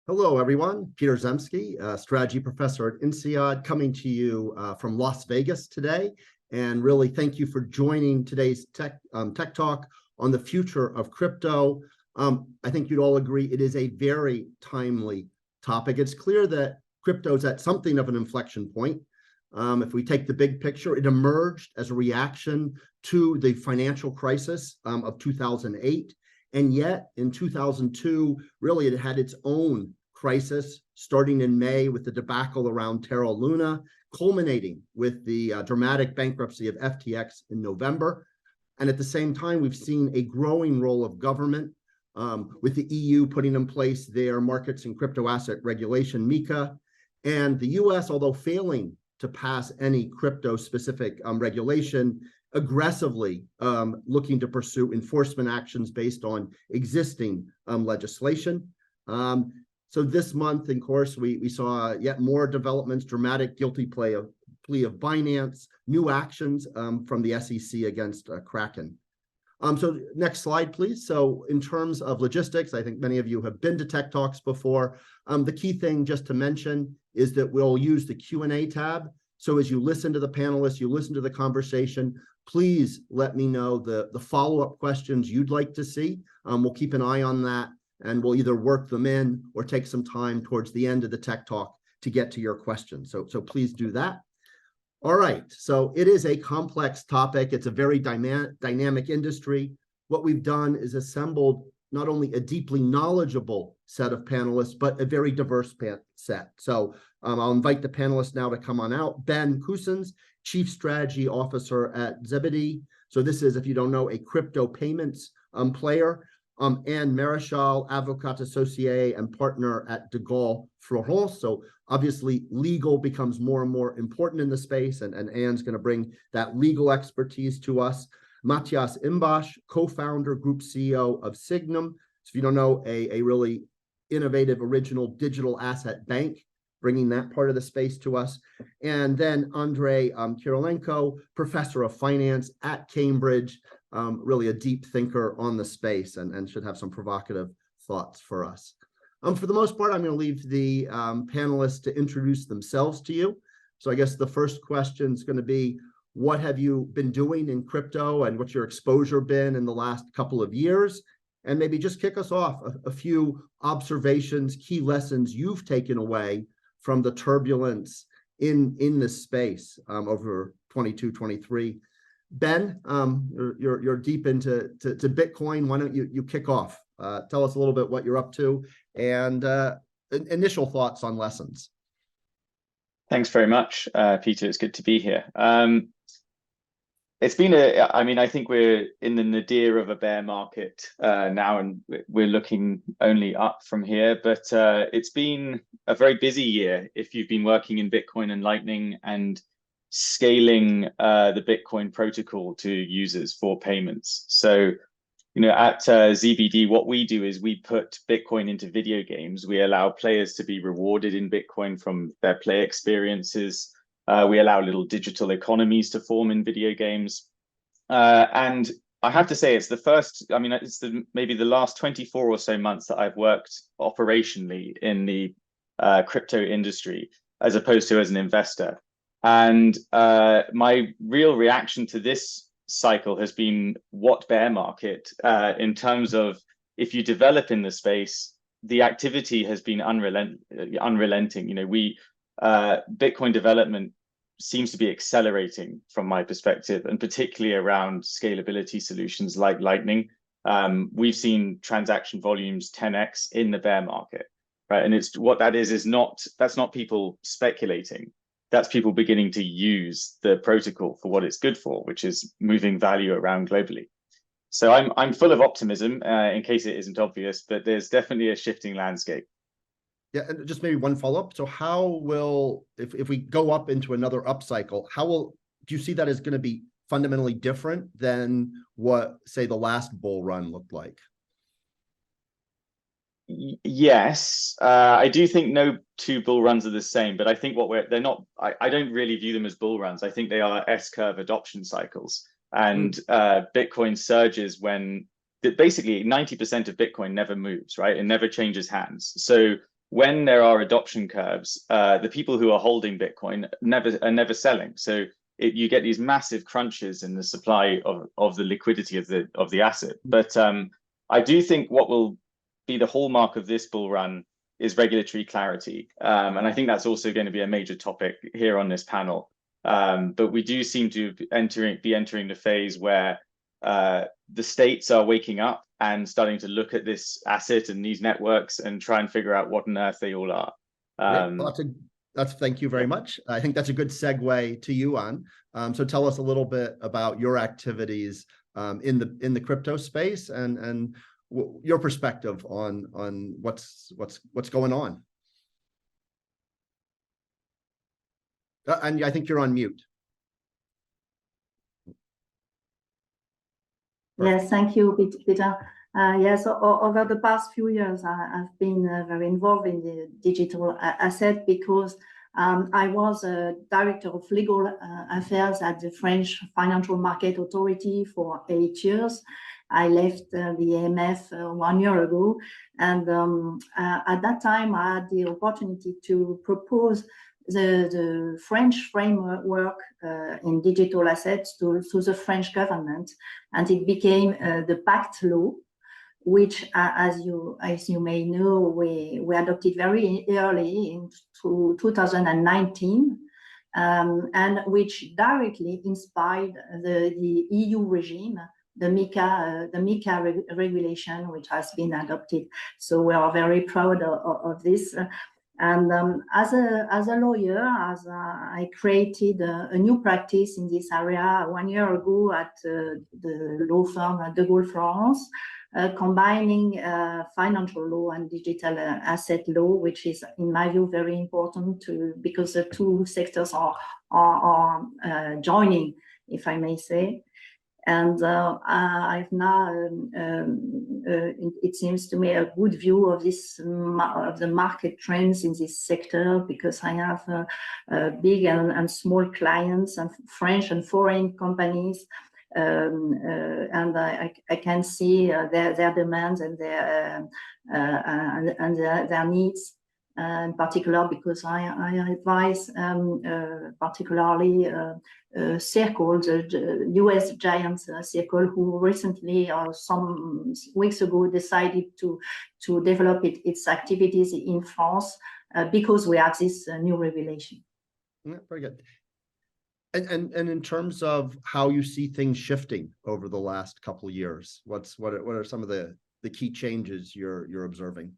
Hello, everyone. Peter Zemsky, strategy professor at INSEAD, coming to you from Las Vegas today. And really, thank you for joining today's tech talk on the future of crypto. I think you'd all agree it is a very timely topic. It's clear that crypto is at something of an inflection point. If we take the big picture, it emerged as a reaction to the financial crisis of 2008. And yet in 2002, really it had its own crisis, starting in May with the debacle around Terra Luna, culminating with the dramatic bankruptcy of FTX in November. And at the same time, we've seen a growing role of government with the EU putting in place their markets and crypto asset regulation, MiCA, and the US, although failing to pass any crypto-specific regulation, aggressively looking to pursue enforcement actions based on existing legislation. So this month, of course, we saw yet more developments, dramatic guilty plea of Binance, new actions from the SEC against Kraken. So next slide, please. So in terms of logistics, I think many of you have been to Tech Talks before. The key thing just to mention is that we'll use the Q&A tab. So as you listen to the panelists, you listen to the conversation, please let me know the follow-up questions you'd like to see. We'll keep an eye on that, and we'll either work them in or take some time towards the end of the Tech Talk to get to your questions. So please do that. All right, so it is a complex topic. It's a very dynamic industry. What we've done is assembled not only a deeply knowledgeable set of panelists, but a very diverse set. So I'll invite the panelists now to come on out. Ben Cousens, Chief Strategy Officer at Zemsky. So this is, if you don't know, a crypto payments player. And Marechal, Avocat Associé and partner at De Gaulle Florence. So obviously legal becomes more and more important in the space, and Anne's going to bring that legal expertise to us. Mathias Imbach, co-founder, group CEO of Signum. So if you don't know, a really innovative, original digital asset bank, bringing that part of the space to us. And then Andrei Kirilenko, professor of finance at Cambridge, really a deep thinker on the space and should have some provocative thoughts for us. For the most part, I'm going to leave the panelists to introduce themselves to you. So I guess the first question is going to be, what have you been doing in crypto and what's your exposure been in the last couple of years? And maybe just kick us off a few observations, key lessons you've taken away from the turbulence in this space over 22, 23. Ben, you're deep into Bitcoin. Why don't you kick off? Tell us a little bit what you're up to and initial thoughts on lessons. Thanks very much, Peter. It's good to be here. It's been I think we're in the nadir of a bear market now, and we're looking only up from here. But it's been a very busy year if you've been working in Bitcoin and Lightning and scaling the Bitcoin protocol to users for payments. So, at ZBD, what we do is we put Bitcoin into video games. We allow players to be rewarded in Bitcoin from their play experiences. We allow little digital economies to form in video games. And I have to say, it's the first, it's maybe the last 24 or so months that I've worked operationally in the crypto industry, as opposed to as an investor. And my real reaction to this cycle has been what bear market, in terms of if you develop in the space, the activity has been unrelenting. Bitcoin development seems to be accelerating from my perspective, and particularly around scalability solutions like Lightning. We've seen transaction volumes 10x in the bear market, right? And it's what that is that's not people speculating. That's people beginning to use the protocol for what it's good for, which is moving value around globally. So I'm full of optimism, in case it isn't obvious, but there's definitely a shifting landscape. Yeah, and just maybe one follow-up. So how will, if we go up into another upcycle, do you see that as going to be fundamentally different than what, say, the last bull run looked like? Yes, I do think no two bull runs are the same, but I think they're not, I don't really view them as bull runs. I think they are S-curve adoption cycles. And Bitcoin surges when basically 90% of Bitcoin never moves, right? It never changes hands. So when there are adoption curves, the people who are holding Bitcoin are never selling. So you get these massive crunches in the supply of the liquidity of the asset. But I do think what will be the hallmark of this bull run is regulatory clarity. And I think that's also going to be a major topic here on this panel. But we do seem to be entering the phase where the states are waking up and starting to look at this asset and these networks and try and figure out what on earth they all are. Well, thank you very much. I think that's a good segue to you on. So tell us a little bit about your activities in the crypto space and your perspective on what's going on. And I think you're on mute. Yes, thank you, Peter. Yes, over the past few years, I've been very involved in the digital asset because I was a director of legal affairs at the French Financial Market Authority for 8 years. I left the AMF 1 year ago, and at that time, I had the opportunity to propose the French framework in digital assets to the French government, and it became the Pact Law, which, as you may know, we adopted very early in 2019, and which directly inspired the EU regime, the MiCA regulation, which has been adopted. So we are very proud of this. And as a lawyer, I created a new practice in this area 1 year ago at the law firm De Gaulle France, combining financial law and digital asset law, which is, in my view, very important because the two sectors are joining, if I may say. And I've now, it seems to me, a good view of of the market trends in this sector, because I have big and small clients and French and foreign companies, and I can see their demands and their needs. In particular, because I advise particularly Circle, the US giant Circle, who recently, some weeks ago, decided to develop its activities in France because we have this new regulation. Yeah, very good. And in terms of how you see things shifting over the last couple of years, what are some of the key changes you're observing?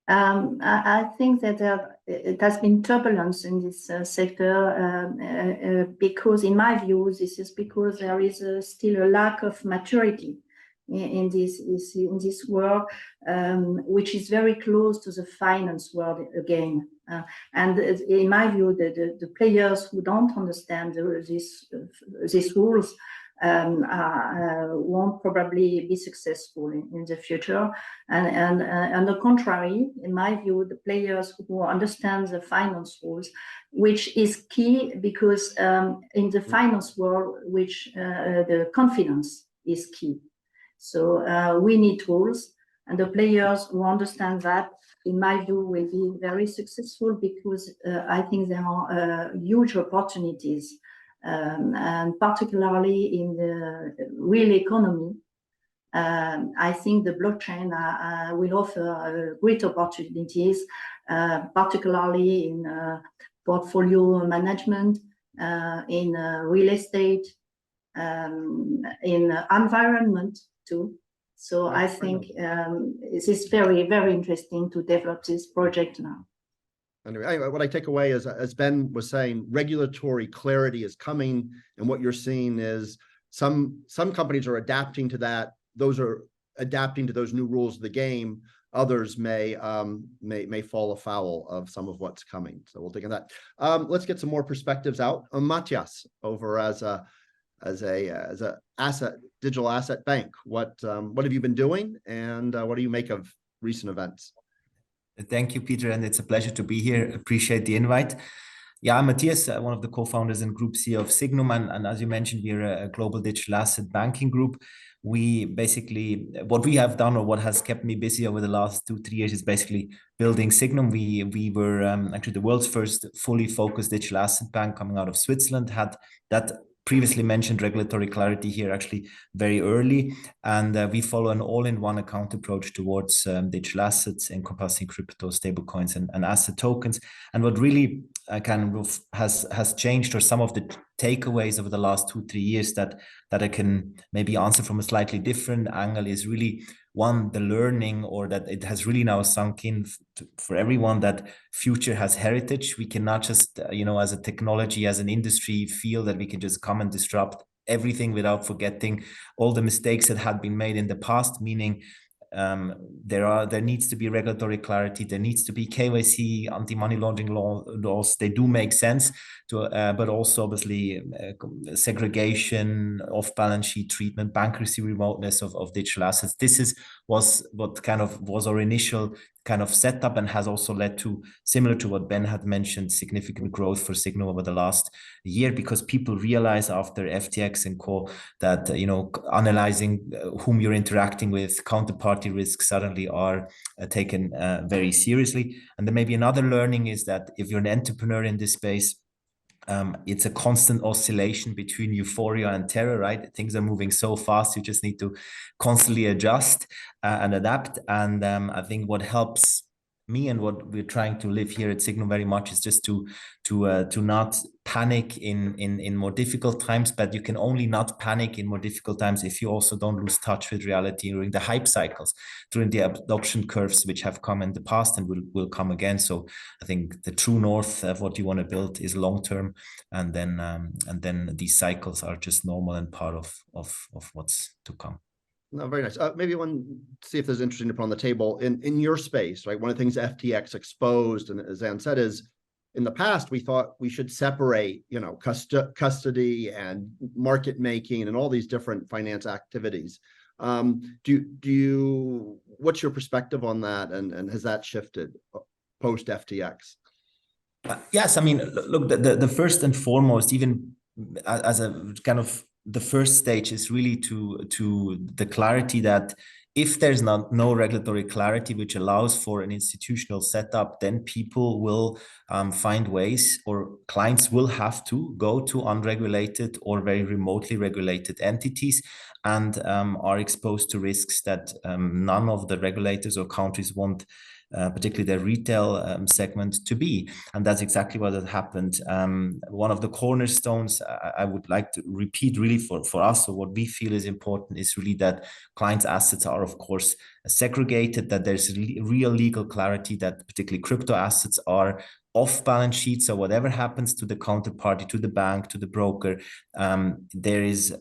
I think that it has been turbulence in this sector because, in my view, this is because there is still a lack of maturity in this world, which is very close to the finance world again. And in my view, the players who don't understand these rules won't probably be successful in the future. And on the contrary, in my view, the players who understand the finance rules, which is key because in the finance world, which the confidence is key. So we need tools, and the players who understand that, in my view, will be very successful because I think there are huge opportunities. And particularly in the real economy, I think the blockchain will offer great opportunities, particularly in portfolio management, in real estate, in environment too. So I think this is very, very interesting to develop this project now. Anyway, what I take away is, as Ben was saying, regulatory clarity is coming, and what you're seeing is some companies are adapting to that. Those are adapting to those new rules of the game. Others may fall afoul of some of what's coming. So we'll dig in that. Let's get some more perspectives out. Mathias, over as a digital asset bank. What have you been doing, and what do you make of recent events? Thank you, Peter, and it's a pleasure to be here. Appreciate the invite. Yeah, I'm Mathias, one of the co-founders and Group CEO of Signum. And as you mentioned, we're a global digital asset banking group. We basically, what we have done, or what has kept me busy over the last 2-3 years, is basically building Signum. We were actually the world's first fully focused digital asset bank coming out of Switzerland, had that previously mentioned regulatory clarity here actually very early. And we follow an all-in-one account approach towards digital assets, encompassing crypto, stablecoins, and asset tokens. And what really kind of has changed, or some of the takeaways over the last 2-3 years that I can maybe answer from a slightly different angle, is really one, the learning, or that it has really now sunk in for everyone, that future has heritage. We cannot just, as a technology, as an industry, feel that we can just come and disrupt everything without forgetting all the mistakes that had been made in the past, meaning there needs to be regulatory clarity, there needs to be KYC, anti-money laundering laws. They do make sense to, but also obviously segregation, off-balance sheet treatment, bankruptcy remoteness of digital assets. This was what kind of was our initial kind of setup, and has also led to, similar to what Ben had mentioned, significant growth for Signum over the last year, because people realize after FTX and co that analyzing whom you're interacting with, counterparty risks suddenly are taken very seriously. And then maybe another learning is that if you're an entrepreneur in this space, it's a constant oscillation between euphoria and terror, right? Things are moving so fast, you just need to constantly adjust and adapt. And I think what helps me, and what we're trying to live here at Signum very much, is just to not panic in more difficult times. But you can only not panic in more difficult times if you also don't lose touch with reality during the hype cycles, during the adoption curves, which have come in the past and will come again. So I think the true north of what you want to build is long term, and then these cycles are just normal and part of what's to come. No, very nice. Maybe see if there's interesting to put on the table in your space, right? One of the things FTX exposed, and as Anne said, is in the past we thought we should separate, custody and market making and all these different finance activities. Do you? What's your perspective on that, and has that shifted post FTX? Yes, I mean, look, the first and foremost, even as a kind of the first stage, is really to the clarity that if there's no regulatory clarity which allows for an institutional setup, then people will find ways, or clients will have to go to unregulated or very remotely regulated entities, and are exposed to risks that none of the regulators or countries want, particularly their retail segment, to be. And that's exactly what has happened. One of the cornerstones I would like to repeat really for us, so what we feel is important, is really that clients' assets are, of course, segregated, that there's real legal clarity, that particularly crypto assets are off balance sheet. So whatever happens to the counterparty, to the bank, to the broker, these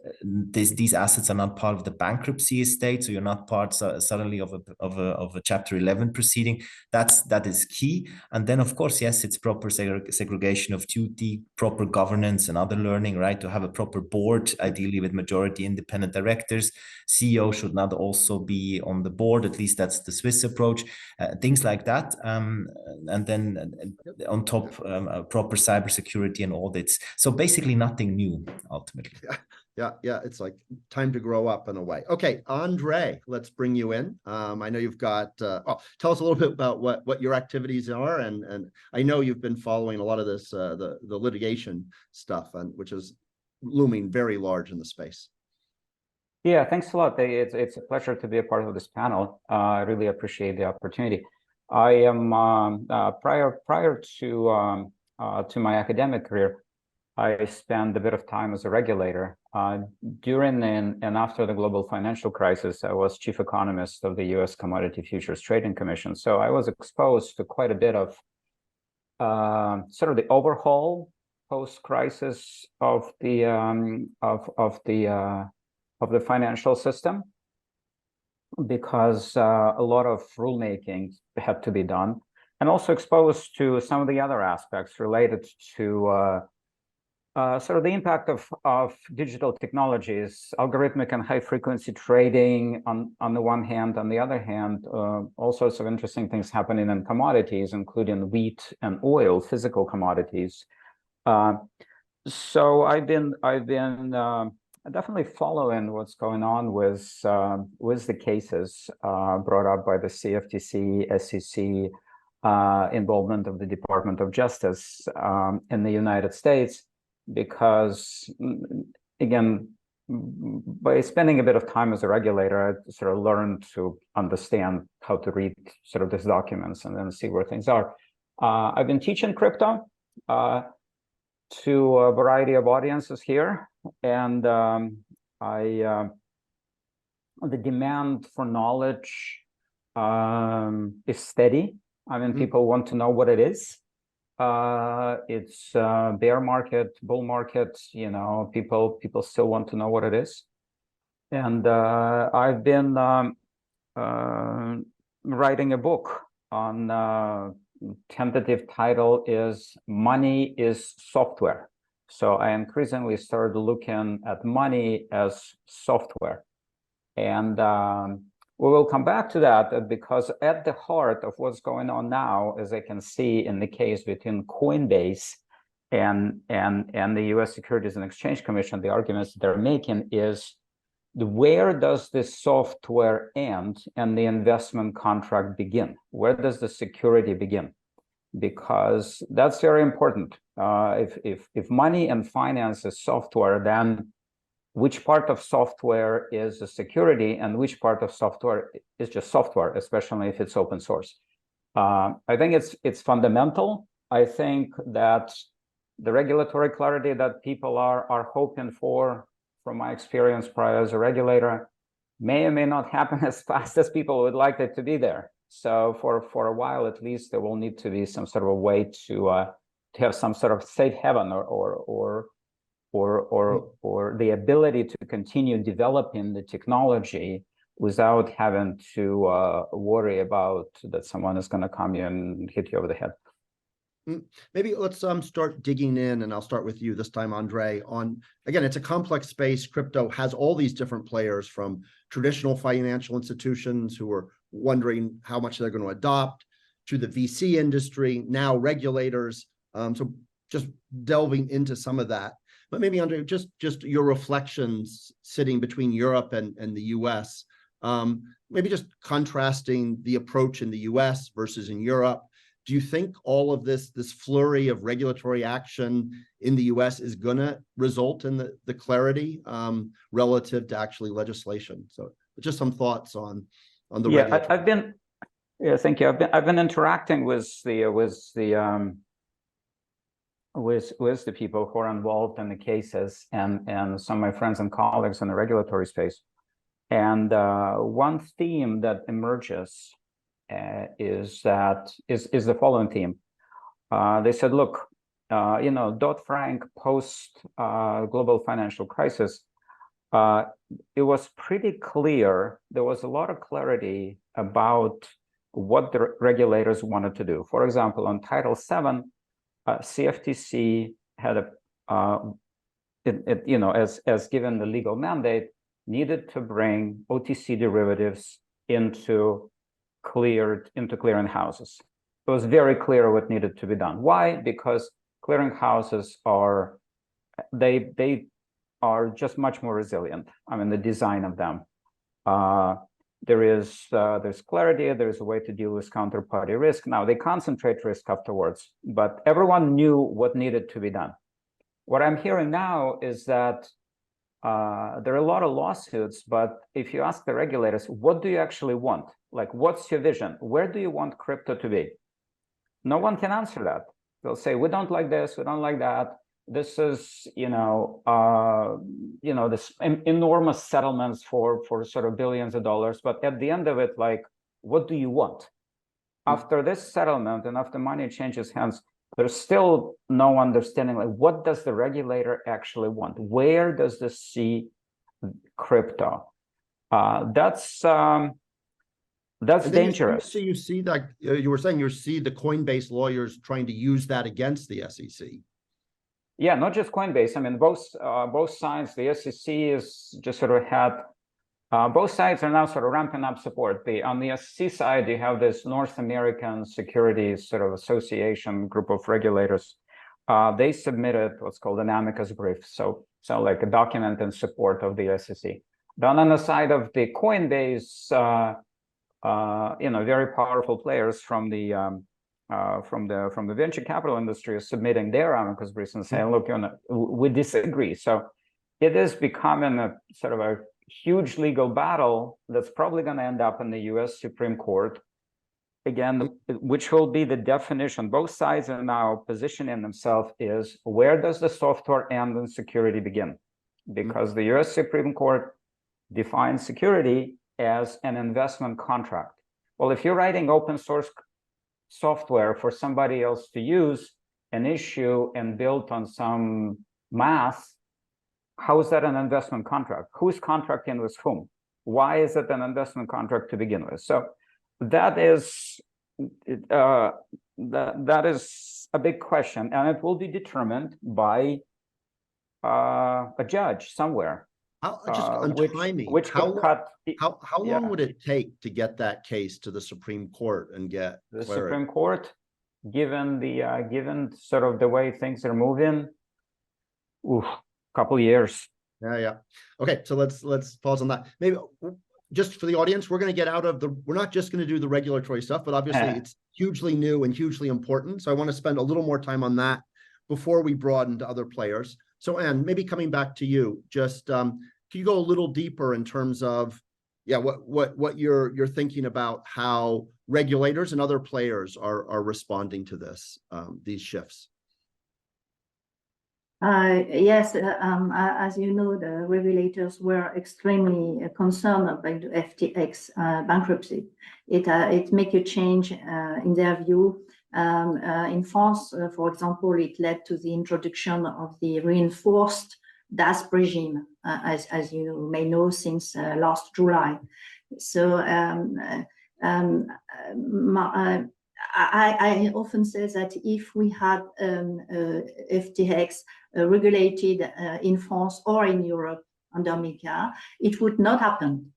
assets are not part of the bankruptcy estate. So you're not part suddenly of a Chapter 11 proceeding. That is key. And then, of course, yes, it's proper segregation of duty, proper governance, and other learning, right? To have a proper board, ideally with majority independent directors. CEO should not also be on the board. At least that's the Swiss approach. Things like that. And then on top, proper cybersecurity and audits. So basically nothing new, ultimately. Yeah. It's like time to grow up in a way. Okay, Andrei, let's bring you in. I know you've got, tell us a little bit about what your activities are. And I know you've been following a lot of this, the litigation stuff, which is looming very large in the space. Yeah, thanks a lot. It's a pleasure to be a part of this panel. I really appreciate the opportunity. I am prior to my academic career, I spent a bit of time as a regulator. During and after the global financial crisis, I was chief economist of the U.S. Commodity Futures Trading Commission. So I was exposed to quite a bit of sort of the overhaul post-crisis of the financial system, because a lot of rulemaking had to be done, and also exposed to some of the other aspects related to sort of the impact of digital technologies, algorithmic and high-frequency trading on the one hand. On the other hand, all sorts of interesting things happening in commodities, including wheat and oil, physical commodities, So I've been definitely following what's going on with the cases brought up by the CFTC, SEC, involvement of the Department of Justice in the United States, because again, by spending a bit of time as a regulator, I sort of learned to understand how to read sort of these documents and then see where things are. I've been teaching crypto to a variety of audiences here, and the demand for knowledge is steady. I mean, people want to know what it is. It's bear market, bull market, you know, people still want to know what it is. And I've been writing a book on tentative title is Money is Software. So I increasingly started looking at money as software. And we will come back to that, because at the heart of what's going on now, as I can see in the case between Coinbase and the US Securities and Exchange Commission, the arguments they're making is, where does the software end and the investment contract begin? Where does the security begin? Because that's very important. If money and finance is software, then which part of software is a security and which part of software is just software, especially if it's open source? I think it's fundamental. I think that the regulatory clarity that people are hoping for, from my experience prior as a regulator, may or may not happen as fast as people would like it to be there. So for a while, at least, there will need to be some sort of a way to have some sort of safe haven or the ability to continue developing the technology without having to worry about that someone is going to come in and hit you over the head. Maybe let's start digging in, and I'll start with you this time, Andrei. On, again, it's a complex space. Crypto has all these different players, from traditional financial institutions who are wondering how much they're going to adopt, to the VC industry, now regulators. So just delving into some of that. But maybe, Andrei, just your reflections sitting between Europe and the US, maybe just contrasting the approach in the US versus in Europe. Do you think all of this flurry of regulatory action in the US is going to result in the clarity relative to actually legislation? So just some thoughts on the regulatory. Thank you. I've been interacting with the people who are involved in the cases and some of my friends and colleagues in the regulatory space. And one theme that emerges is the following theme. They said, look, Dodd-Frank post global financial crisis, it was pretty clear, there was a lot of clarity about what the regulators wanted to do. For example, on Title VII, CFTC had as given the legal mandate, needed to bring OTC derivatives into clearing houses. It was very clear what needed to be done. Why? Because clearing houses are just much more resilient. I mean, the design of them. There's clarity, there's a way to deal with counterparty risk. Now, they concentrate risk afterwards, but everyone knew what needed to be done. What I'm hearing now is that there are a lot of lawsuits, but if you ask the regulators, what do you actually want? Like, what's your vision? Where do you want crypto to be? No one can answer that. They'll say, we don't like this, we don't like that. This is, this enormous settlements for sort of billions of dollars. But at the end of it, like, what do you want? After this settlement and after money changes hands, there's still no understanding, like, what does the regulator actually want? Where does this see crypto? That's dangerous. So you see that, you were saying you see the Coinbase lawyers trying to use that against the SEC. Yeah, not just Coinbase. I mean, both sides. The SEC is just sort of had both sides are now sort of ramping up support. On the SEC side, you have this North American Securities sort of Association group of regulators they submitted what's called an amicus brief, so like a document in support of the SEC. Then on the side of the Coinbase, very powerful players from the venture capital industry are submitting their amicus briefs and saying, look, we disagree. So it is becoming a sort of a huge legal battle that's probably going to end up in the US Supreme Court. Again, which will be the definition. Both sides are now positioning themselves is, where does the software end and security begin? Because the US Supreme Court defines security as an investment contract. Well, if you're writing open source software for somebody else to use and issue and built on some math, how is that an investment contract? Who's contracting with whom? Why is it an investment contract to begin with? So that is that is a big question, and it will be determined by a judge somewhere. Just on timing, how long would it take to get that case to the Supreme Court and get the clarity? Supreme Court, given sort of the way things are moving, couple years. Yeah. Okay, so let's pause on that. Maybe just for the audience, we're going to get out of we're not just going to do the regulatory stuff, but obviously it's hugely new and hugely important. So I want to spend a little more time on that before we broaden to other players. So Anne, maybe coming back to you, just can you go a little deeper in terms of what you're thinking about how regulators and other players are responding to this these shifts? Yes, as you know, the regulators were extremely concerned about the FTX bankruptcy. It make a change in their view. In France, for example, it led to the introduction of the reinforced DASP regime, as you may know, since last July. So I often say that if we had FTX regulated in France or in Europe under MiCA, it would not happen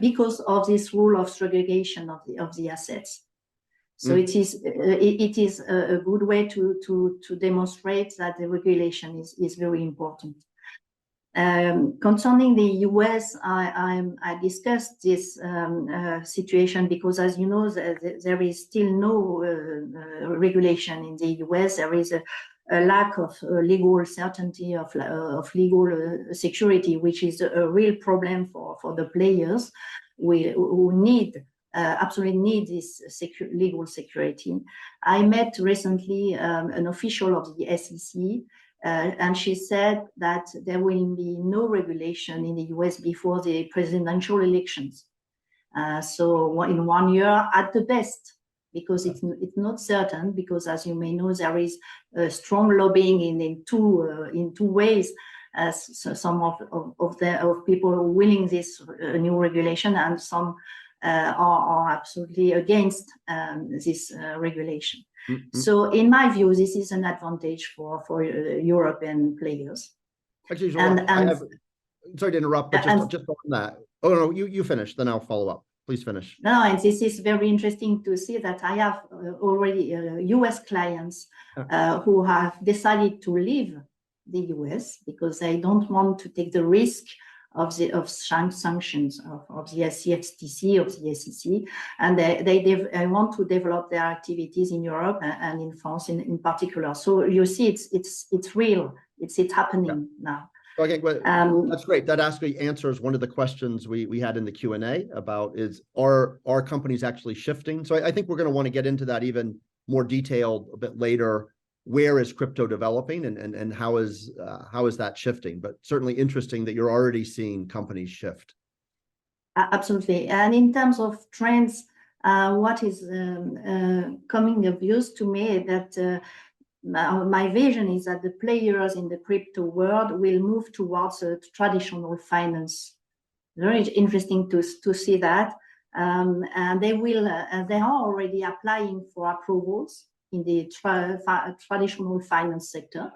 because of this rule of segregation of the assets. So it is a good way to demonstrate that the regulation is very important. Concerning the US, I discussed this situation because, as you know, there is still no regulation in the US. There is a lack of legal certainty, of legal security, which is a real problem for the players who absolutely need this legal security. I met recently an official of the SEC, and she said that there will be no regulation in the US before the presidential elections. So in 1 year at the best, because it's not certain, because as you may know, there is strong lobbying in two ways. So some of people willing this new regulation, and some are absolutely against this regulation. So in my view, this is an advantage for European players. Actually, sorry to interrupt, but just on that. Oh no, you finish, then I'll follow up. Please finish. No, and this is very interesting to see that I have already US clients who have decided to leave the US because they don't want to take the risk of sanctions of the CFTC, of the SEC, and they want to develop their activities in Europe and in France in particular. So you see, it's real. It's happening now. Okay, well, that's great. That actually answers one of the questions we had in the Q&A about are companies actually shifting? So I think we're going to want to get into that even more detailed a bit later. Where is crypto developing and how is that shifting? But certainly interesting that you're already seeing companies shift. Absolutely. And in terms of trends, what is coming obvious to me that my vision is that the players in the crypto world will move towards a traditional finance. Very interesting to see that. And they are already applying for approvals in the traditional finance sector.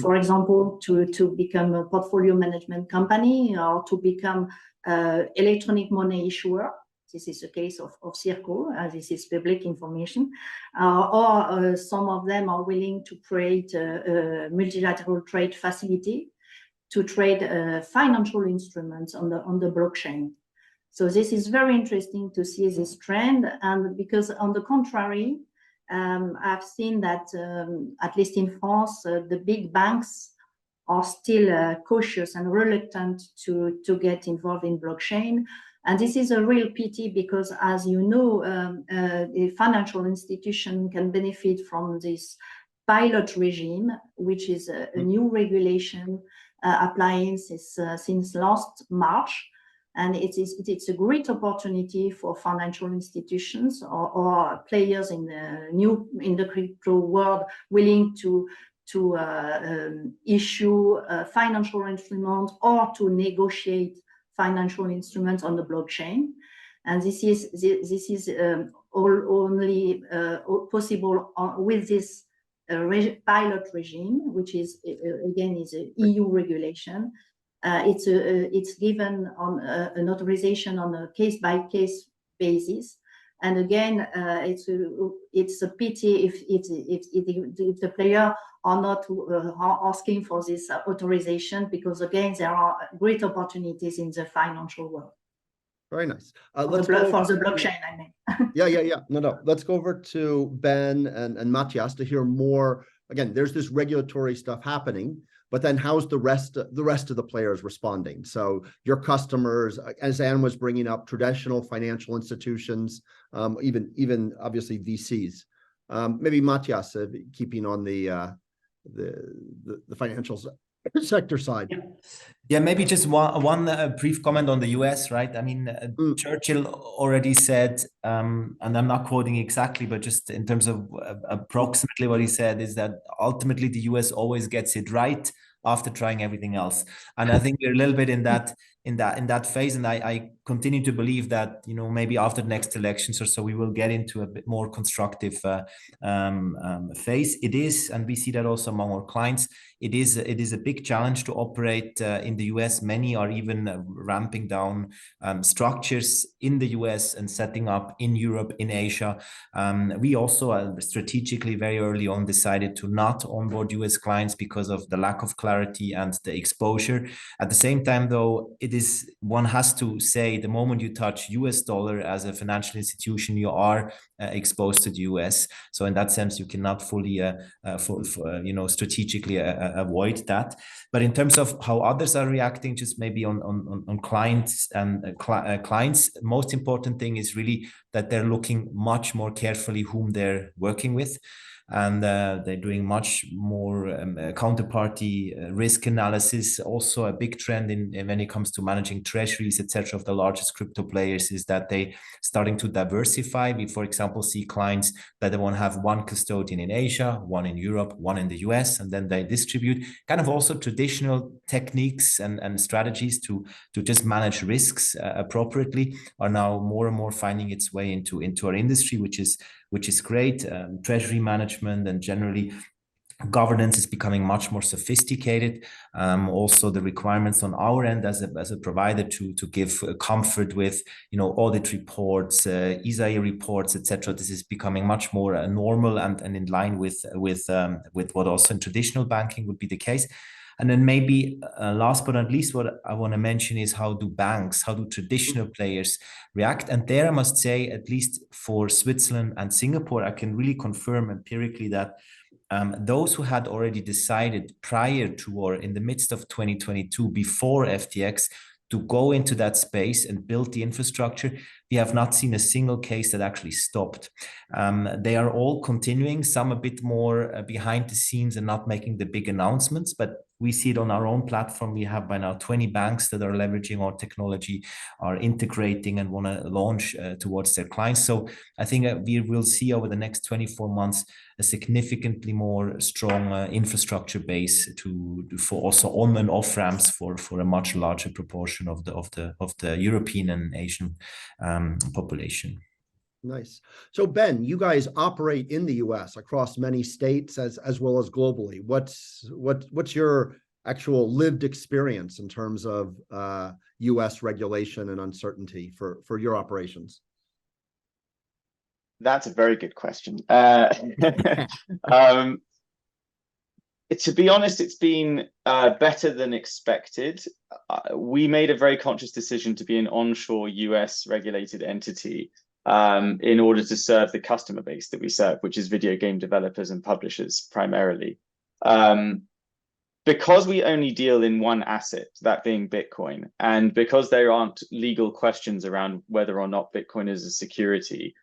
For example, to become a portfolio management company or to become electronic money issuer. This is the case of Circo, this is public information, or some of them are willing to create a multilateral trade facility to trade financial instruments on the blockchain. So this is very interesting to see this trend, and because on the contrary, I've seen that at least in France, the big banks are still cautious and reluctant to get involved in blockchain. And this is a real pity because, as you know, the financial institution can benefit from this pilot regime, which is a new regulation applying since last March. And it's a great opportunity for financial institutions or players in the crypto world willing to issue financial instruments or to negotiate financial instruments on the blockchain. And this is only possible with this pilot regime, which is again is an EU regulation. It's given on an authorization on a case-by-case basis, and again, it's a pity if the player are not asking for this authorization, because again, there are great opportunities in the financial world. Very nice. For the blockchain, I mean. Yeah. No. Let's go over to Ben and Mathias to hear more. Again, there's this regulatory stuff happening, but then how's the rest of the players responding? So your customers, as Anne was bringing up, traditional financial institutions, even obviously VCs. Maybe Mathias, keeping on the financial sector side. Yeah, maybe just one brief comment on the US, right? I mean, Churchill already said, and I'm not quoting exactly, but just in terms of approximately what he said is that ultimately the US always gets it right after trying everything else. And I think we're a little bit in that phase. And I continue to believe that, maybe after the next elections or so, we will get into a bit more constructive phase. It is, and we see that also among our clients, it is a big challenge to operate in the US. Many are even ramping down structures in the US and setting up in Europe, in Asia. We also strategically very early on decided to not onboard US clients because of the lack of clarity and the exposure. At the same time, though, one has to say the moment you touch US dollar as a financial institution, you are exposed to the US. So in that sense, you cannot fully, strategically avoid that. But in terms of how others are reacting, just maybe on clients and clients, most important thing is really that they're looking much more carefully whom they're working with. And they're doing much more counterparty risk analysis. Also a big trend when it comes to managing treasuries, etc., of the largest crypto players is that they starting to diversify. We, for example, see clients that they want to have one custodian in Asia, one in Europe, one in the US, and then they distribute kind of also traditional techniques and strategies to just manage risks appropriately are now more and more finding its way into our industry, which is great. Treasury management and generally governance is becoming much more sophisticated. Also, the requirements on our end as a provider to give comfort with audit reports, ISAE reports, etc. This is becoming much more normal and in line with what also in traditional banking would be the case. And then maybe last but not least, what I want to mention is how do traditional players react? And there I must say, at least for Switzerland and Singapore, I can really confirm empirically that those who had already decided prior to or in the midst of 2022, before FTX, to go into that space and build the infrastructure, we have not seen a single case that actually stopped. They are all continuing, some a bit more behind the scenes and not making the big announcements, but we see it on our own platform. We have by now 20 banks that are leveraging our technology, are integrating and want to launch towards their clients. So I think we will see over the next 24 months a significantly more strong infrastructure base for also on and off ramps for a much larger proportion of the European and Asian population. Nice. So Ben, you guys operate in the US across many states as well as globally. What's your actual lived experience in terms of U.S. regulation and uncertainty for your operations? That's a very good question. To be honest, it's been better than expected. We made a very conscious decision to be an onshore US regulated entity in order to serve the customer base that we serve, which is video game developers and publishers primarily. Because we only deal in one asset, that being Bitcoin, and because there aren't legal questions around whether or not Bitcoin is a security,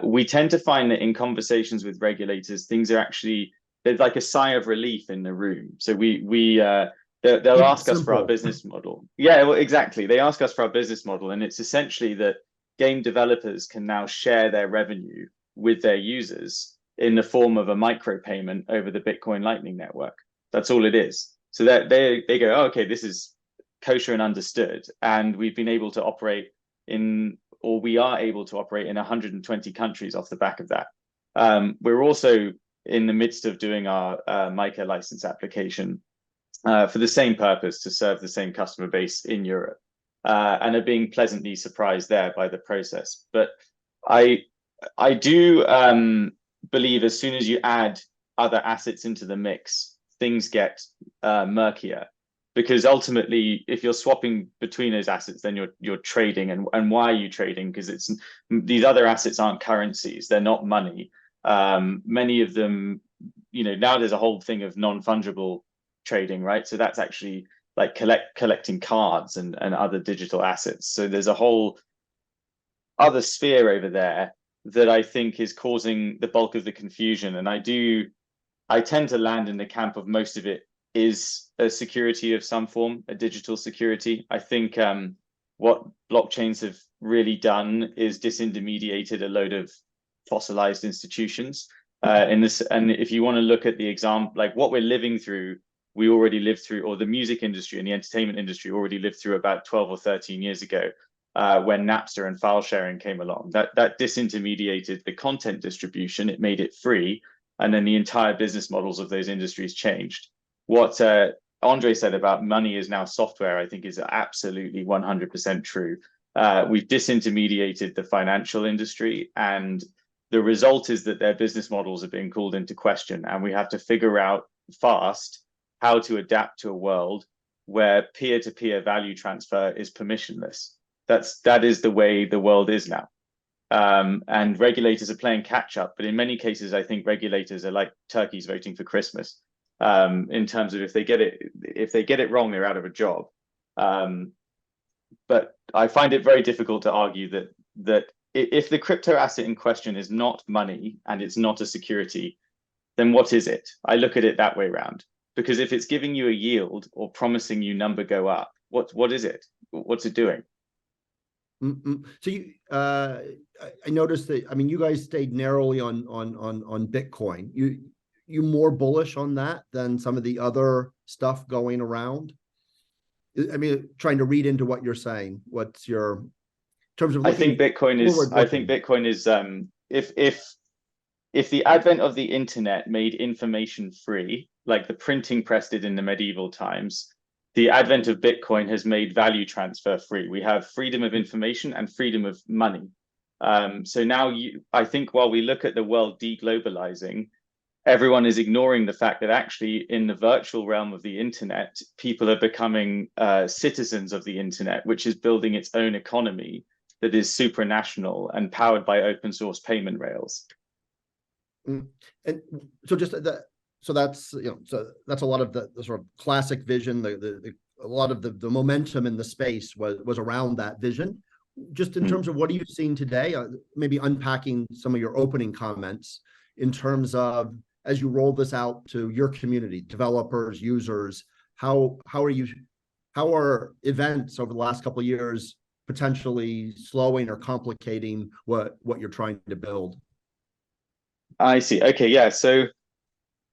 we tend to find that in conversations with regulators, things are actually, there's like a sigh of relief in the room. So they'll ask us for our business model. Yeah, well, exactly. They ask us for our business model, and it's essentially that game developers can now share their revenue with their users in the form of a micropayment over the Bitcoin Lightning Network. That's all it is. So that they go, oh, okay, this is kosher and understood, and we've been able to operate in, or we are able to operate in 120 countries off the back of that. We're also in the midst of doing our MiCA license application for the same purpose, to serve the same customer base in Europe, and are being pleasantly surprised there by the process. But I do believe as soon as you add other assets into the mix, things get murkier, because ultimately, if you're swapping between those assets, then you're trading, and why are you trading? Because it's these other assets aren't currencies, they're not money. Many of them, now there's a whole thing of non-fungible trading, right? So that's actually like collecting cards and other digital assets. So there's a whole other sphere over there that I think is causing the bulk of the confusion. And I tend to land in the camp of most of it is a security of some form, a digital security. I think what blockchains have really done is disintermediated a load of fossilized institutions in this. And if you want to look at the example, like what we're living through, we already lived through, or the music industry and the entertainment industry already lived through about 12 or 13 years ago, when Napster and file sharing came along. That disintermediated the content distribution, it made it free, and then the entire business models of those industries changed. What Andrei said about money is now software, I think is absolutely 100% true. We've disintermediated the financial industry, and the result is that their business models are being called into question, and we have to figure out fast how to adapt to a world where peer-to-peer value transfer is permissionless. That is the way the world is now. And regulators are playing catch up, but in many cases, I think regulators are like turkeys voting for Christmas, in terms of if they get it wrong, they're out of a job. But I find it very difficult to argue that if the crypto asset in question is not money and it's not a security, then what is it? I look at it that way around, because if it's giving you a yield or promising you number go up, what is it? What's it doing? So I noticed that, I mean, you guys stayed narrowly on Bitcoin. You more bullish on that than some of the other stuff going around? I mean, trying to read into what you're saying. What's your, in terms of? I think Bitcoin is. If the advent of the internet made information free, like the printing press did in the medieval times, the advent of Bitcoin has made value transfer free. We have freedom of information and freedom of money. So now I think while we look at the world deglobalizing, everyone is ignoring the fact that actually in the virtual realm of the internet, people are becoming citizens of the internet, which is building its own economy that is supranational and powered by open source payment rails. And so just that, so that's a lot of the sort of classic vision. A lot of the momentum in the space was around that vision. Just in terms of what are you seeing today, maybe unpacking some of your opening comments in terms of, as you roll this out to your community, developers, users, how are events over the last couple of years potentially slowing or complicating what you're trying to build? I see. Okay, yeah. So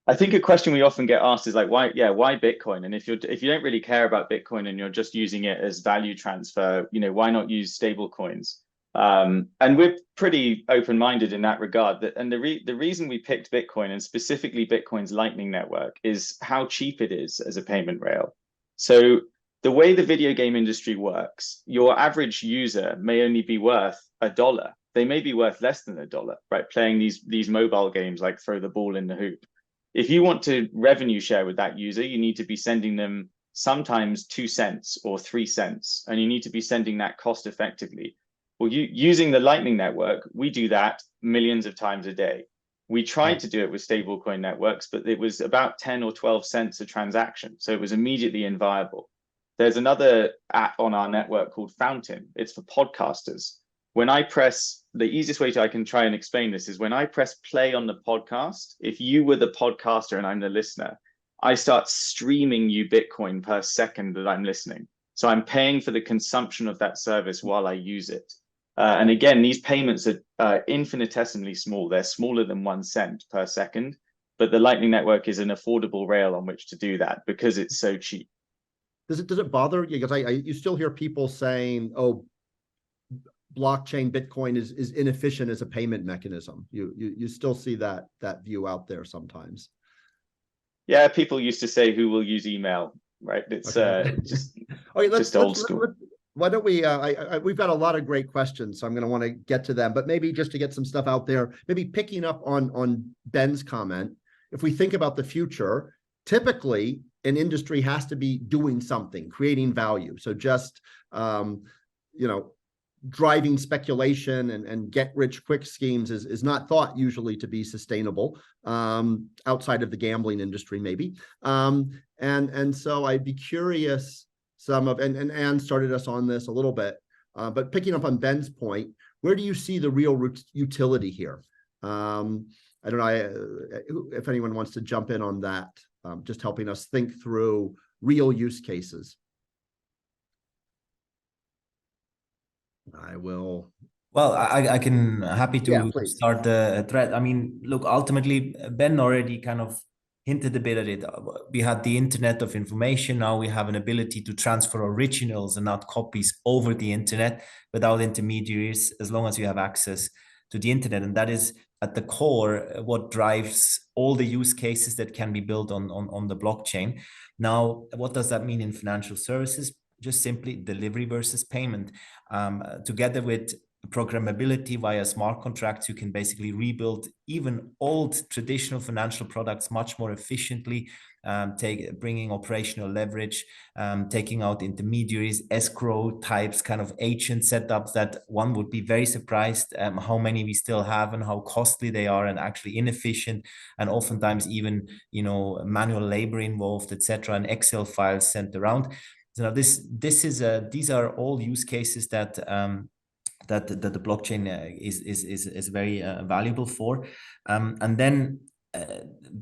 I think a question we often get asked is like, why Bitcoin? And if you don't really care about Bitcoin and you're just using it as value transfer, why not use stable coins? And we're pretty open-minded in that regard. And the reason we picked Bitcoin, and specifically Bitcoin's Lightning Network, is how cheap it is as a payment rail. So the way the video game industry works, your average user may only be worth $1. They may be worth less than $1, right? Playing these mobile games like throw the ball in the hoop. If you want to revenue share with that user, you need to be sending them sometimes 2 cents or 3 cents, and you need to be sending that cost effectively. Well, using the Lightning Network, we do that millions of times a day. We tried to do it with stablecoin networks, but it was about 10 or 12 cents a transaction. So it was immediately inviable. There's another app on our network called Fountain. It's for podcasters. When I press, the easiest way I can try and explain this is when I press play on the podcast, if you were the podcaster and I'm the listener, I start streaming you Bitcoin per second that I'm listening. So I'm paying for the consumption of that service while I use it. And again, these payments are infinitesimally small. They're smaller than 1 cent per second, but the Lightning Network is an affordable rail on which to do that because it's so cheap. Does it bother you? Because you still hear people saying, oh, blockchain Bitcoin is inefficient as a payment mechanism. You still see that view out there sometimes. Yeah, people used to say, who will use email, right? It's just old school. Why don't we, we've got a lot of great questions, so I'm going to want to get to them, but maybe just to get some stuff out there, maybe picking up on Ben's comment, if we think about the future, typically an industry has to be doing something, creating value. So just, driving speculation and get rich quick schemes is not thought usually to be sustainable outside of the gambling industry, maybe. And so I'd be curious, and Anne started us on this a little bit, but picking up on Ben's point, where do you see the real utility here? I don't know if anyone wants to jump in on that, just helping us think through real use cases. I will. Well, I can happy to start the thread. I mean, look, ultimately, Ben already kind of hinted a bit at it. We had the internet of information. Now we have an ability to transfer originals and not copies over the internet without intermediaries, as long as you have access to the internet. And that is at the core what drives all the use cases that can be built on the blockchain. Now, what does that mean in financial services? Just simply delivery versus payment. Together with programmability via smart contracts, you can basically rebuild even old traditional financial products much more efficiently, bringing operational leverage, taking out intermediaries, escrow types, kind of agent setups that one would be very surprised how many we still have and how costly they are and actually inefficient, and oftentimes even manual labor involved, etc., and Excel files sent around. So now these are all use cases that the blockchain is very valuable for, and then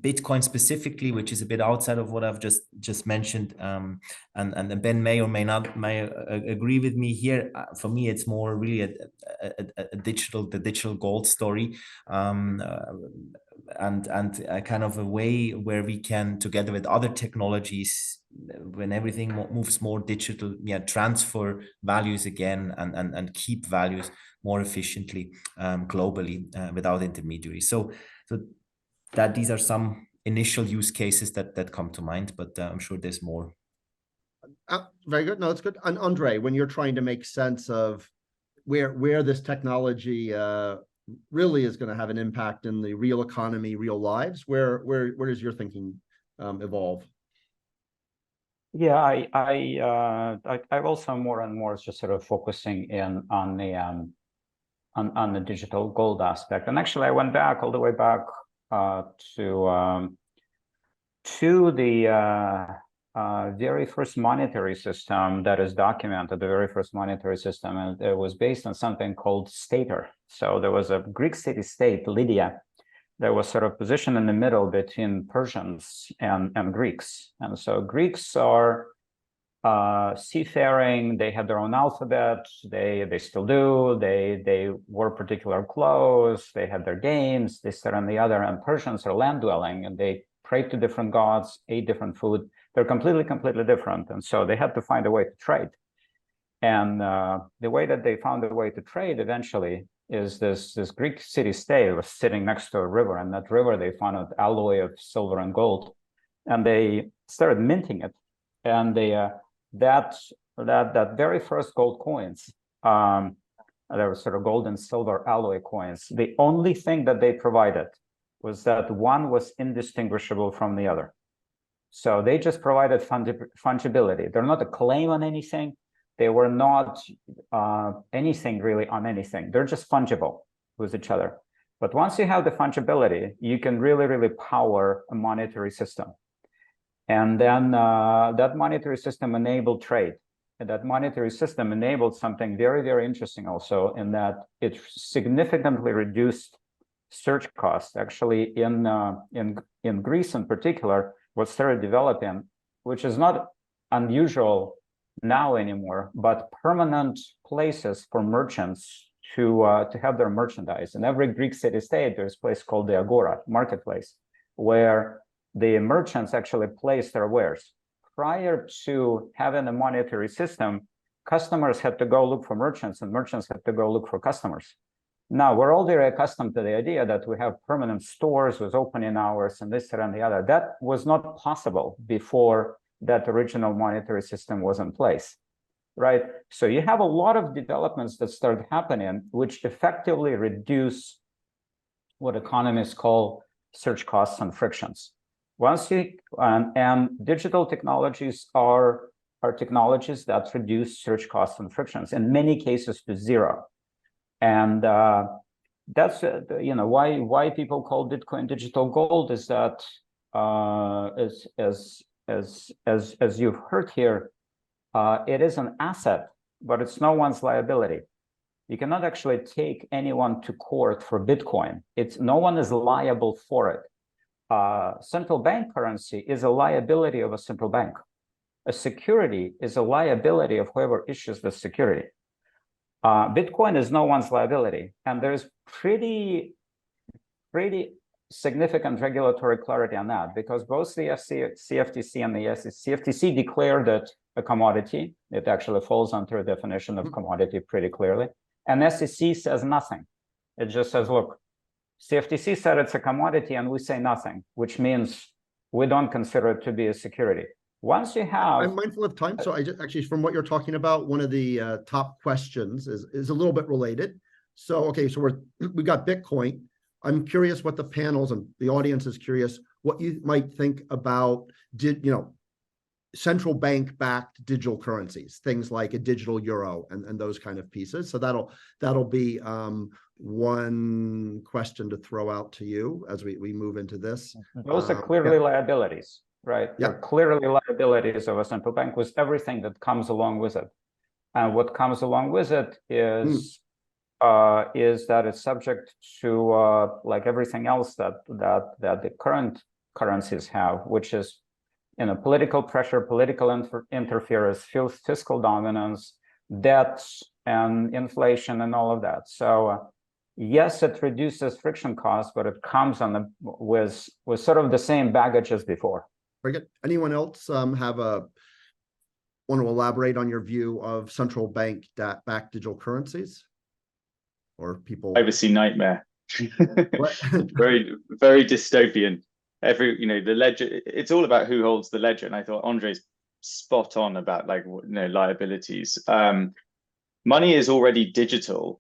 Bitcoin specifically, which is a bit outside of what I've just mentioned, and Ben may or may not agree with me here. For me, it's more really the digital gold story, and a kind of a way where we can, together with other technologies, when everything moves more digital, transfer values again and keep values more efficiently globally without intermediaries. So that these are some initial use cases that come to mind, but I'm sure there's more. Very good. No, it's good. And Andrei, when you're trying to make sense of where this technology really is going to have an impact in the real economy, real lives, where does your thinking evolve? Yeah, I also more and more just sort of focusing in on the digital gold aspect. And actually, I went back all the way back to the very first monetary system that is documented, the very first monetary system, and it was based on something called stater. So there was a Greek city-state, Lydia, that was sort of positioned in the middle between Persians and Greeks. And so Greeks are seafaring, they had their own alphabet, they still do, they wore particular clothes, they had their games, this, that, and the other, and Persians are land-dwelling, and they prayed to different gods, ate different food. They're completely different, and so they had to find a way to trade. And the way that they found a way to trade eventually is this Greek city-state was sitting next to a river, and that river they found an alloy of silver and gold, and they started minting it. And they that very first gold coins, there were sort of gold and silver alloy coins. The only thing that they provided was that one was indistinguishable from the other. So they just provided fungibility. They're not a claim on anything. They were not anything really on anything. They're just fungible with each other. But once you have the fungibility, you can really, really power a monetary system. And then that monetary system enabled trade. And that monetary system enabled something very, very interesting also, in that it significantly reduced search costs. Actually, in Greece in particular, what started developing, which is not unusual now anymore, but permanent places for merchants to have their merchandise. In every Greek city-state, there's a place called the Agora, marketplace, where the merchants actually place their wares. Prior to having a monetary system, customers had to go look for merchants, and merchants had to go look for customers. Now, we're all very accustomed to the idea that we have permanent stores with opening hours and this, that, and the other. That was not possible before that original monetary system was in place, right? So you have a lot of developments that start happening, which effectively reduce what economists call search costs and frictions. Once you and digital technologies are technologies that reduce search costs and frictions, in many cases to zero. And that's why people call Bitcoin digital gold is that as you've heard here, it is an asset, but it's no one's liability. You cannot actually take anyone to court for Bitcoin. No one is liable for it. Central bank currency is a liability of a central bank. A security is a liability of whoever issues the security. Bitcoin is no one's liability, and there's pretty significant regulatory clarity on that, because both the CFTC and the CFTC declared it a commodity. It actually falls under a definition of commodity pretty clearly. And SEC says nothing. It just says, look, CFTC said it's a commodity and we say nothing, which means we don't consider it to be a security. Once you have... I'm mindful of time, so I just actually, from what you're talking about, one of the top questions is a little bit related. So, okay, so we got Bitcoin. I'm curious what the panels and the audience is curious what you might think about central bank backed digital currencies, things like a digital euro and those kind of pieces. So that'll be one question to throw out to you as we move into this. Those are clearly liabilities, right? Yeah. They're clearly liabilities of a central bank with everything that comes along with it. And what comes along with it is that it's subject to like everything else that the current currencies have, which is political pressure, political interference, fiscal dominance, debts, and inflation, and all of that. So yes, it reduces friction costs, but it comes with sort of the same baggage as before. Very good. Anyone else want to elaborate on your view of central bank backed digital currencies? Or people? Privacy nightmare. very, very dystopian. The ledger, it's all about who holds the ledger. And I thought Andrei's spot on about liabilities. Money is already digital,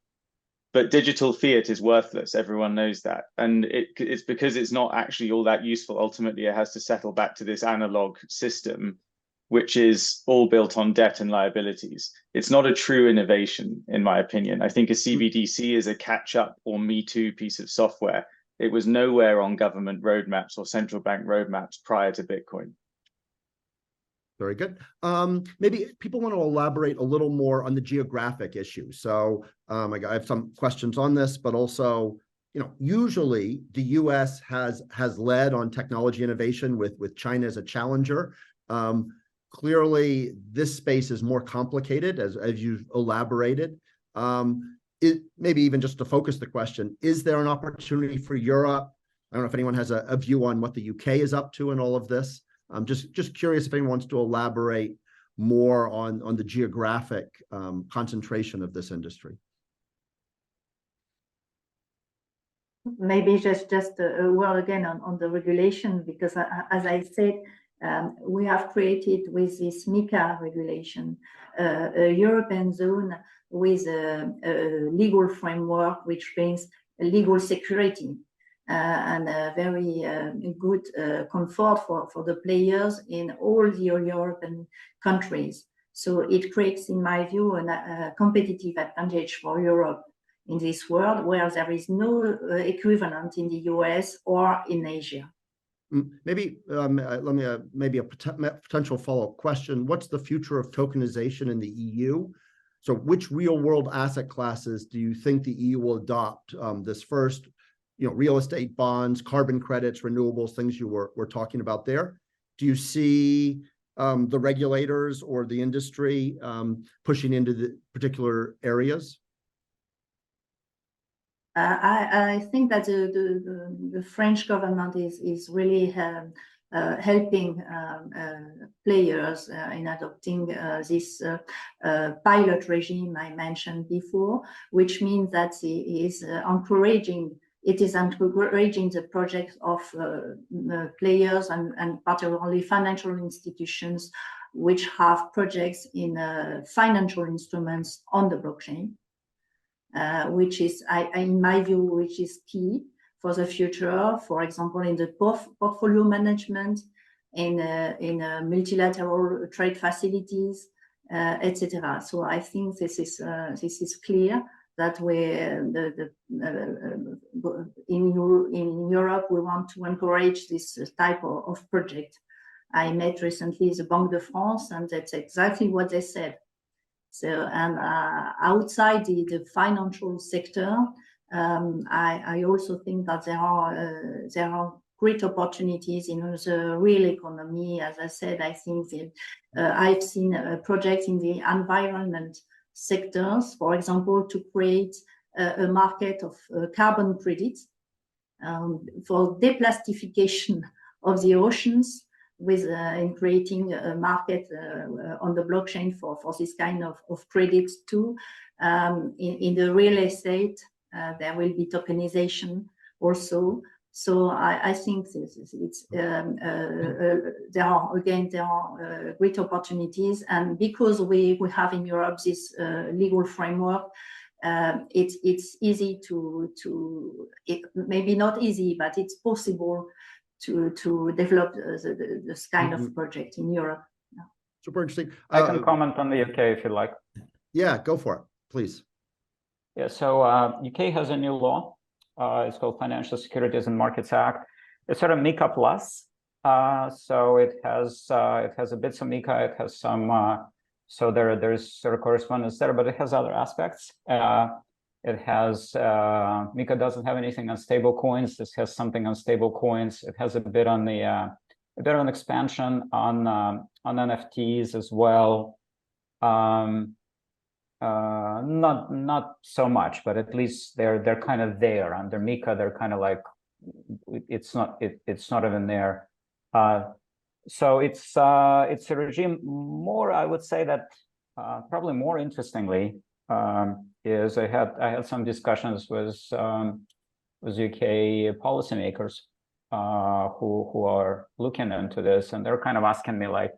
but digital fiat is worthless. Everyone knows that. And it's because it's not actually all that useful. Ultimately, it has to settle back to this analog system, which is all built on debt and liabilities. It's not a true innovation, in my opinion. I think a CBDC is a catch-up or Me Too piece of software. It was nowhere on government roadmaps or central bank roadmaps prior to Bitcoin. Very good. Maybe people want to elaborate a little more on the geographic issue. So I have some questions on this, but also, usually the US has led on technology innovation with China as a challenger. Clearly, this space is more complicated, as you've elaborated. Maybe even just to focus the question, is there an opportunity for Europe? I don't know if anyone has a view on what the UK is up to in all of this. I'm just curious if anyone wants to elaborate more on the geographic concentration of this industry? Maybe just a word again on the regulation, because as I said, we have created with this MiCA regulation a European zone with a legal framework which brings legal security and a very good comfort for the players in all the European countries. So it creates, in my view, a competitive advantage for Europe in this world where there is no equivalent in the US or in Asia. Maybe let me maybe a potential follow-up question. What's the future of tokenization in the EU? So which real world asset classes do you think the EU will adopt this first, real estate bonds, carbon credits, renewables, things you were talking about there? Do you see the regulators or the industry pushing into the particular areas? I think that the French government is really helping players in adopting this pilot regime I mentioned before, which means that it is encouraging the projects of players and particularly financial institutions which have projects in financial instruments on the blockchain. Which is, in my view, which is key for the future. For example, in the portfolio management, in multilateral trade facilities, etc. So I think this is clear that in Europe we want to encourage this type of project. I met recently the Banque de France, and that's exactly what they said. So, and outside the financial sector, I also think that there are great opportunities in the real economy. As I said, I think that I've seen projects in the environment sectors, for example, to create a market of carbon credits for deplastification of the oceans, with in creating a market on the blockchain for this kind of credits too. In the real estate, there will be tokenization also. So I think there are great opportunities, and because we have in Europe this legal framework, it's easy maybe not easy, but it's possible to develop this kind of project in Europe. Yeah. Super interesting. I can comment on the UK if you like. Yeah, go for it, please. Yeah, so UK has a new law. It's called Financial Securities and Markets Act. It's sort of MiCA plus. So it has a bit of MiCA. It has some. So there's sort of correspondence there, but it has other aspects. It has MiCA doesn't have anything on stable coins. This has something on stable coins. It has a bit on the expansion on NFTs as well. Not so much, but at least they're kind of there under MiCA. They're kind of like it's not even there. So it's a regime more. I would say that probably more interestingly. Is I had some discussions with UK policymakers who are looking into this, and they're kind of asking me like,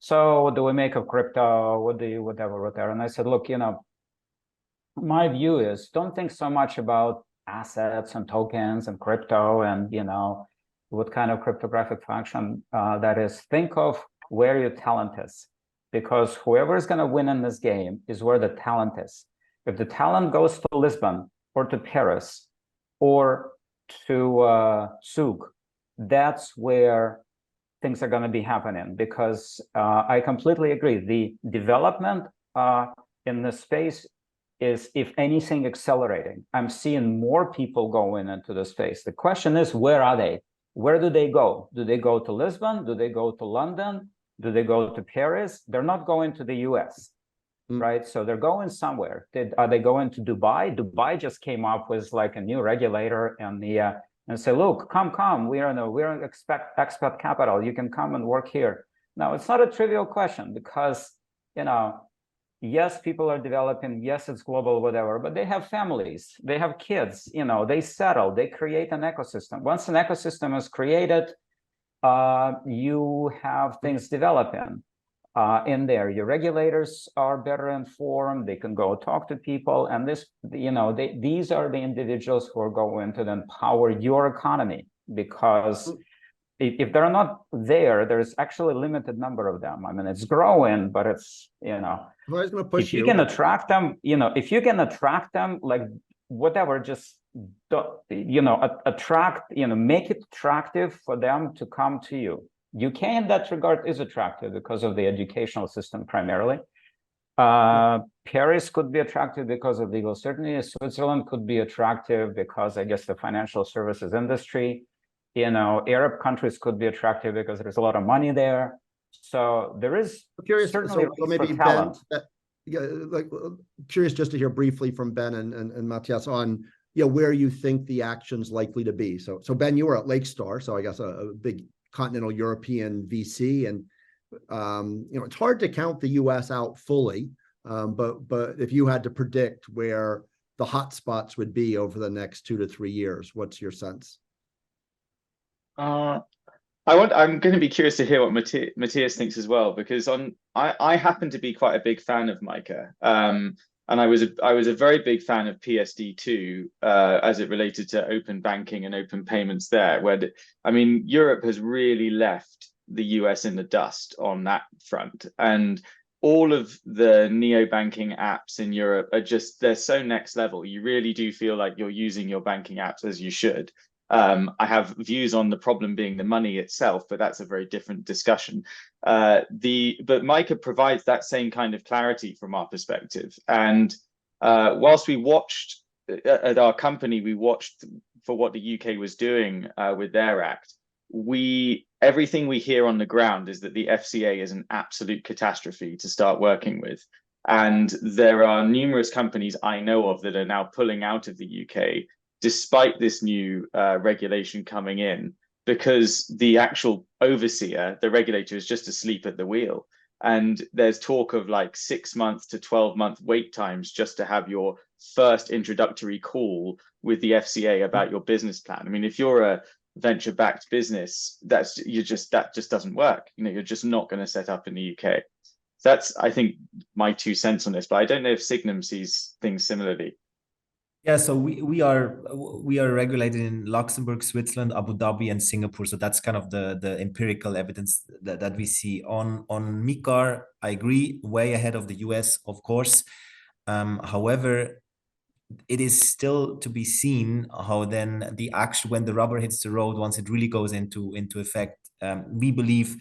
so what do we make of crypto? What do you whatever? And I said, look, my view is don't think so much about assets and tokens and crypto and what kind of cryptographic function that is. Think of where your talent is. Because whoever is going to win in this game is where the talent is. If the talent goes to Lisbon or to Paris or to Zug, that's where things are going to be happening. Because I completely agree. The development in this space is, if anything, accelerating. I'm seeing more people going into the space. The question is, where are they? Where do they go? Do they go to Lisbon? Do they go to London? Do they go to Paris? They're not going to the US, right? So they're going somewhere. Are they going to Dubai? Dubai just came up with like a new regulator and say, look, come, we're an expat capital. You can come and work here. Now, it's not a trivial question because, yes, people are developing, yes, it's global, whatever, but they have families, they have kids, they settle, they create an ecosystem. Once an ecosystem is created, you have things developing in there. Your regulators are better informed, they can go talk to people, and these are the individuals who are going to then power your economy, because if they're not there, there's actually a limited number of them. I mean, it's growing, but it's, if you can attract them, like whatever, just, attract, make it attractive for them to come to you. UK in that regard is attractive because of the educational system primarily. Paris could be attractive because of legal certainty. Switzerland could be attractive because, I guess, the financial services industry. Arab countries could be attractive because there's a lot of money there. So there is certainly maybe talent. Ben, curious just to hear briefly from Ben and Mathias on where you think the action's likely to be. So Ben, you were at Lakestar, so I guess a big continental European VC, and it's hard to count the US out fully, but if you had to predict where the hot spots would be over the next 2 to 3 years, what's your sense? I'm going to be curious to hear what Mathias thinks as well, because I happen to be quite a big fan of MiCA, and I was a very big fan of PSD2 as it related to open banking and open payments there, where Europe has really left the US in the dust on that front, and all of the neo-banking apps in Europe they're so next level. You really do feel like you're using your banking apps as you should. I have views on the problem being the money itself, but that's a very different discussion. But MiCA provides that same kind of clarity from our perspective. And whilst we watched at our company, we watched for what the UK was doing with their act. Everything we hear on the ground is that the FCA is an absolute catastrophe to start working with. And there are numerous companies I know of that are now pulling out of the UK despite this new regulation coming in, because the actual overseer, the regulator, is just asleep at the wheel. And there's talk of like 6 months to 12-month wait times just to have your first introductory call with the FCA about your business plan. I mean, if you're a venture-backed business, that just doesn't work. You're just not going to set up in the UK. That's, I think, my 2 cents on this, but I don't know if Signum sees things similarly. Yeah, so we are regulated in Luxembourg, Switzerland, Abu Dhabi, and Singapore. So that's kind of the empirical evidence that we see on MiCA. I agree, way ahead of the US, of course. However, it is still to be seen how then the action, when the rubber hits the road, once it really goes into effect. We believe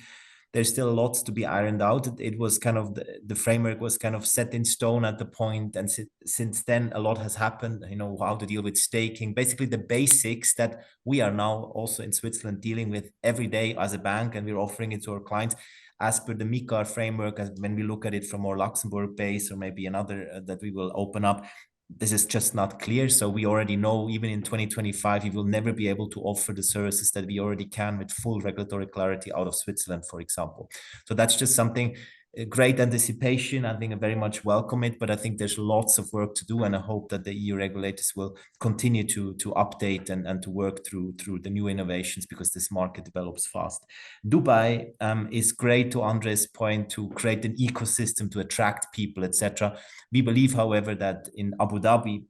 there's still lots to be ironed out. It was kind of the framework was kind of set in stone at the point, and since then a lot has happened. How to deal with staking, basically the basics that we are now also in Switzerland dealing with every day as a bank, and we're offering it to our clients as per the MiCA framework. As when we look at it from our Luxembourg base, or maybe another that we will open up, this is just not clear. So we already know, even in 2025, we will never be able to offer the services that we already can with full regulatory clarity out of Switzerland, for example. So that's just something, a great anticipation. I think I very much welcome it, but I think there's lots of work to do, and I hope that the EU regulators will continue to update and to work through the new innovations, because this market develops fast. Dubai is great, to Andrei's point, to create an ecosystem to attract people, etc. We believe, however, that in Abu Dhabi,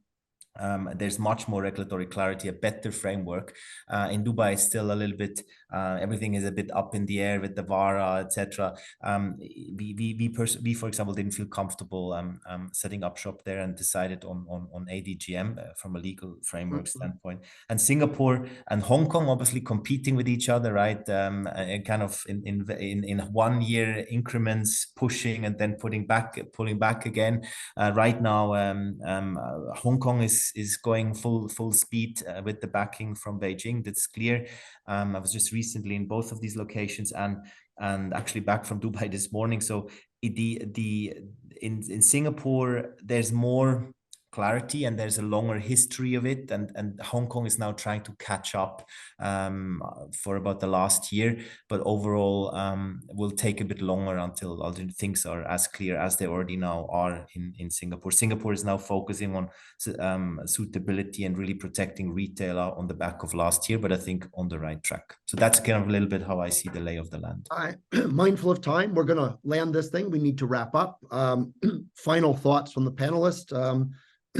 there's much more regulatory clarity, a better framework. In Dubai, it's still a little bit, everything is a bit up in the air with the VARA, etc. We, for example, didn't feel comfortable setting up shop there, and decided on ADGM from a legal framework standpoint. And Singapore and Hong Kong obviously competing with each other, right? And kind of in 1 year increments, pushing and then pulling back again. Right now, Hong Kong is going full speed with the backing from Beijing. That's clear. I was just recently in both of these locations, and actually back from Dubai this morning. So in Singapore, there's more clarity, and there's a longer history of it, and Hong Kong is now trying to catch up for about the last year, but overall will take a bit longer until things are as clear as they already now are in Singapore. Singapore is now focusing on suitability and really protecting retail on the back of last year, but I think on the right track. So that's kind of a little bit how I see the lay of the land. Mindful of time, we're going to land this thing. We need to wrap up. Final thoughts from the panelists.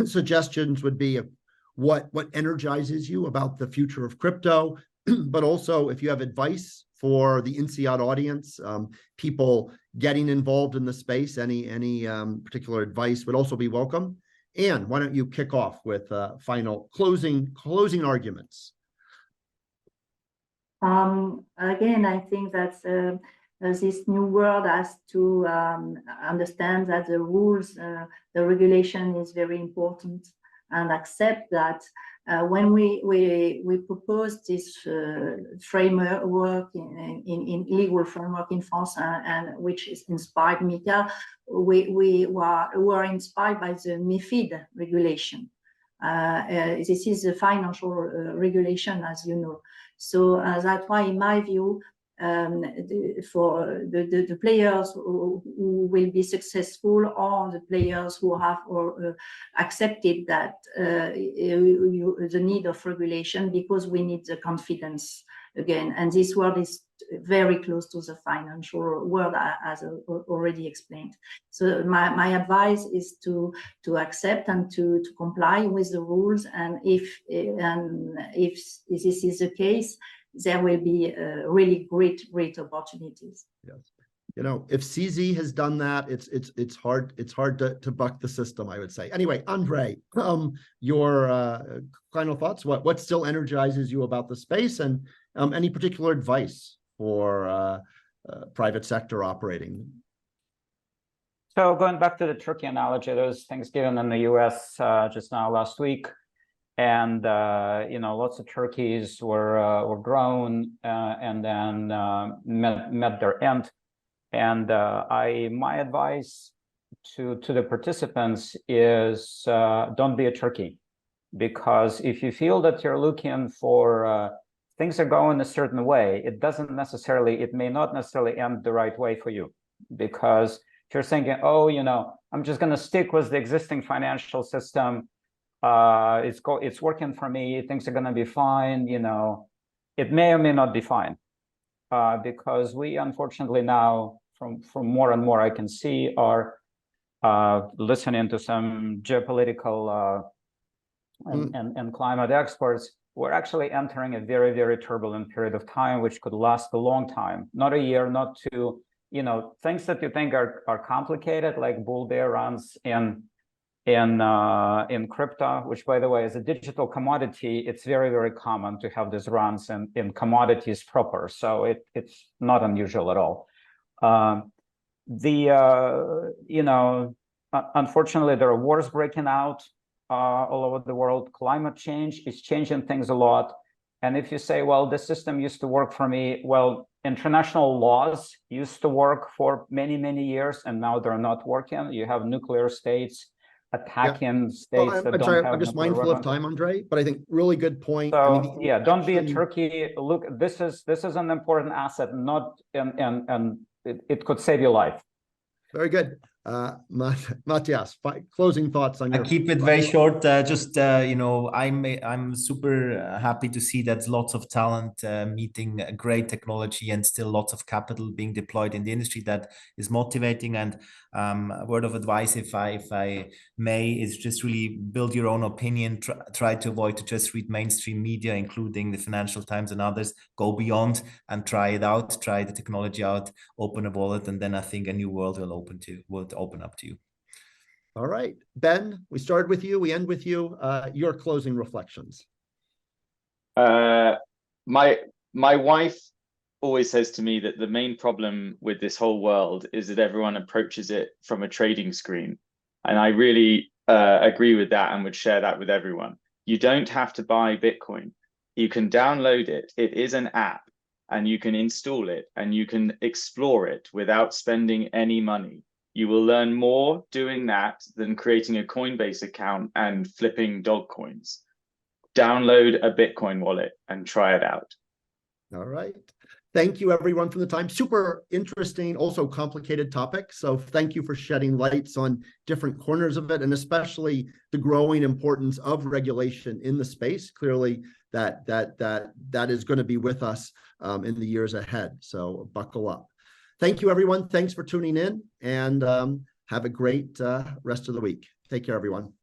Suggestions would be what energizes you about the future of crypto, but also if you have advice for the INSEAD audience, people getting involved in the space, any particular advice would also be welcome. And why don't you kick off with final closing arguments? Again, I think that this new world has to understand that the rules, the regulation is very important, and accept that when we propose this framework in legal framework in France, and which is inspired Mika, we were inspired by the MiFID regulation. This is a financial regulation, as you know. So that's why, in my view, for the players who will be successful, or the players who have accepted that the need of regulation, because we need the confidence again. And this world is very close to the financial world, as already explained. So my advice is to accept and to comply with the rules. And if this is the case, there will be really great opportunities. Yes, you know, if CZ has done that, it's hard to buck the system, I would say. Anyway, Andrei, your final thoughts. What still energizes you about the space, and any particular advice for private sector operating? So going back to the turkey analogy, there was Thanksgiving in the U.S. Just now last week. And lots of turkeys were grown and then met their end. And my advice to the participants is don't be a turkey, because if you feel that you're looking for things are going a certain way, it may not necessarily end the right way for you. Because if you're thinking, oh, I'm just going to stick with the existing financial system, it's working for me, things are going to be fine, it may or may not be fine, because we unfortunately now, from more and more I can see, are listening to some geopolitical and climate experts. We're actually entering a very, very turbulent period of time, which could last a long time, not a year, not two. Things that you think are complicated, like bull bear runs in crypto, which, by the way, is a digital commodity. It's very, very common to have these runs in commodities proper. So it's not unusual at all. Unfortunately, there are wars breaking out all over the world. Climate change is changing things a lot. And if you say, well, this system used to work for me, well, international laws used to work for many, many years, and now they're not working. You have nuclear states attacking states that don't have. I'm just mindful of time, Andrei, but I think really good point. So don't be a turkey. Look, this is an important asset, and it could save your life. Very good. Mathias, closing thoughts on your. I keep it very short. I'm super happy to see that lots of talent meeting great technology and still lots of capital being deployed in the industry. That is motivating. And a word of advice, if I may, is just really build your own opinion. Try to avoid to just read mainstream media, including the Financial Times and others. Go beyond and try it out. Try the technology out. Open a wallet, and then I think a new world will open up to you. All right, Ben, we started with you, we end with you. Your closing reflections. My wife always says to me that the main problem with this whole world is that everyone approaches it from a trading screen. And I really agree with that and would share that with everyone. You don't have to buy Bitcoin. You can download it. It is an app, and you can install it and you can explore it without spending any money. You will learn more doing that than creating a Coinbase account and flipping dog coins. Download a Bitcoin wallet and try it out. All right. Thank you, everyone, for the time. Super interesting, also complicated topic. So thank you for shedding lights on different corners of it, and especially the growing importance of regulation in the space. Clearly, that is going to be with us in the years ahead. So buckle up. Thank you, everyone. Thanks for tuning in, and have a great rest of the week. Take care, everyone.